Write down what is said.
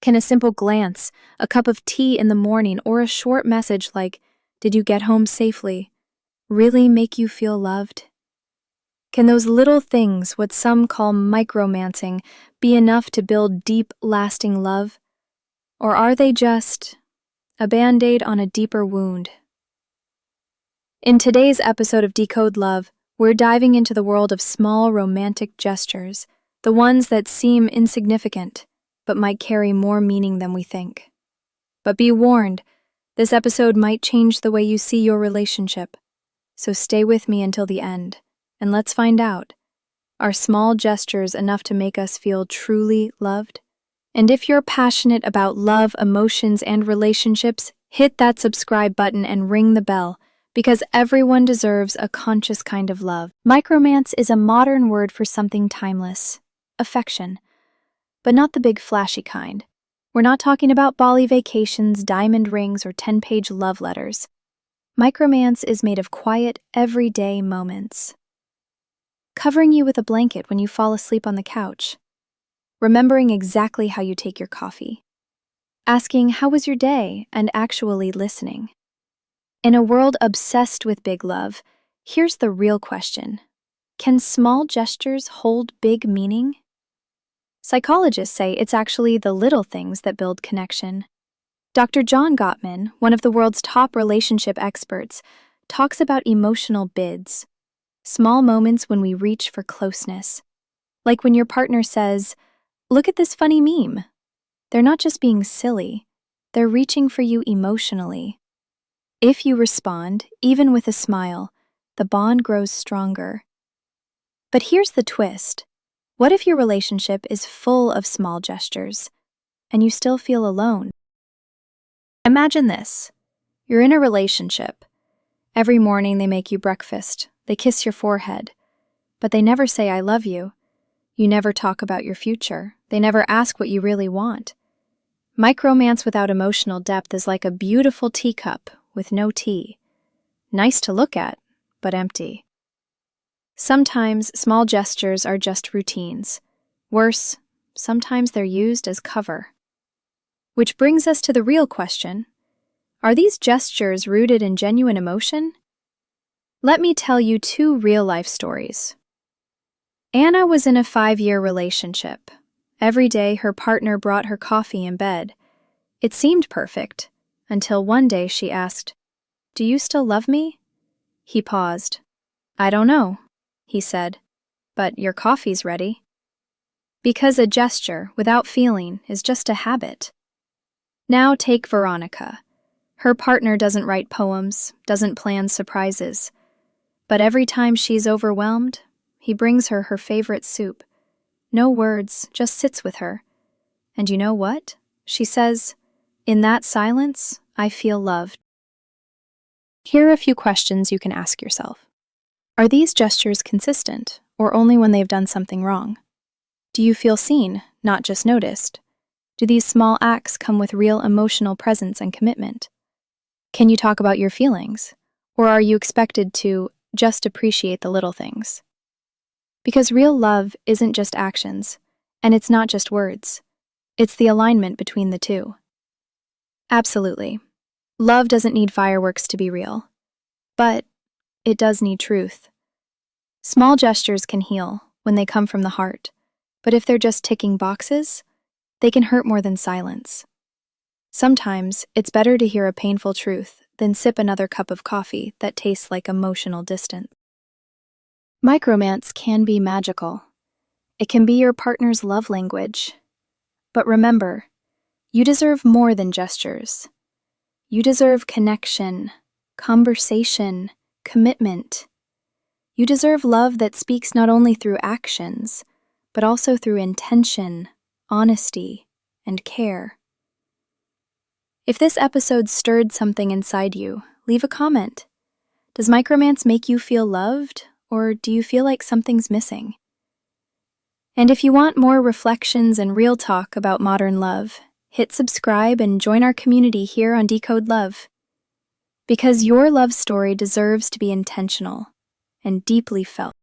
Can a simple glance, a cup of tea in the morning, or a short message like, "Did you get home safely," really make you feel loved? Can those little things, what some call micromancing, be enough to build deep, lasting love? Or are they just a band-aid on a deeper wound? In today's episode of Decode Love, we're diving into the world of small romantic gestures, the ones that seem insignificant, but might carry more meaning than we think. But be warned, this episode might change the way you see your relationship. So stay with me until the end, and let's find out. Are small gestures enough to make us feel truly loved? And if you're passionate about love, emotions, and relationships, hit that subscribe button and ring the bell, because everyone deserves a conscious kind of love. Micromance is a modern word for something timeless, affection, but not the big flashy kind. We're not talking about Bali vacations, diamond rings, or 10-page love letters. Micromance is made of quiet, everyday moments. Covering you with a blanket when you fall asleep on the couch. Remembering exactly how you take your coffee. Asking, "How was your day?" and actually listening. In a world obsessed with big love, here's the real question. Can small gestures hold big meaning? Psychologists say it's actually the little things that build connection. Dr. John Gottman, one of the world's top relationship experts, talks about emotional bids, small moments when we reach for closeness. Like when your partner says, "Look at this funny meme." They're not just being silly, they're reaching for you emotionally. If you respond, even with a smile, the bond grows stronger. But here's the twist. What if your relationship is full of small gestures, and you still feel alone? Imagine this. You're in a relationship. Every morning they make you breakfast, they kiss your forehead, but they never say "I love you." You never talk about your future. They never ask what you really want. Micromance without emotional depth is like a beautiful teacup with no tea. Nice to look at, but empty. Sometimes small gestures are just routines. Worse, sometimes they're used as cover. Which brings us to the real question. Are these gestures rooted in genuine emotion? Let me tell you two real-life stories. Anna was in a 5-year relationship. Every day her partner brought her coffee in bed. It seemed perfect, until one day she asked, "Do you still love me?" He paused. "I don't know," he said, "but your coffee's ready." Because a gesture, without feeling, is just a habit. Now take Veronica. Her partner doesn't write poems, doesn't plan surprises. But every time she's overwhelmed, he brings her her favorite soup. No words, just sits with her. And you know what? She says, "In that silence, I feel loved." Here are a few questions you can ask yourself. Are these gestures consistent, or only when they've done something wrong? Do you feel seen, not just noticed? Do these small acts come with real emotional presence and commitment? Can you talk about your feelings, or are you expected to just appreciate the little things? Because real love isn't just actions, and it's not just words. It's the alignment between the two. Absolutely. Love doesn't need fireworks to be real, but it does need truth. Small gestures can heal when they come from the heart, but if they're just ticking boxes, they can hurt more than silence. Sometimes it's better to hear a painful truth than sip another cup of coffee that tastes like emotional distance. Micromance can be magical. It can be your partner's love language. But remember, you deserve more than gestures. You deserve connection, conversation, commitment. You deserve love that speaks not only through actions, but also through intention, honesty, and care. If this episode stirred something inside you, leave a comment. Does Micromance make you feel loved, or do you feel like something's missing? And if you want more reflections and real talk about modern love, hit subscribe and join our community here on Decode Love. Because your love story deserves to be intentional and deeply felt.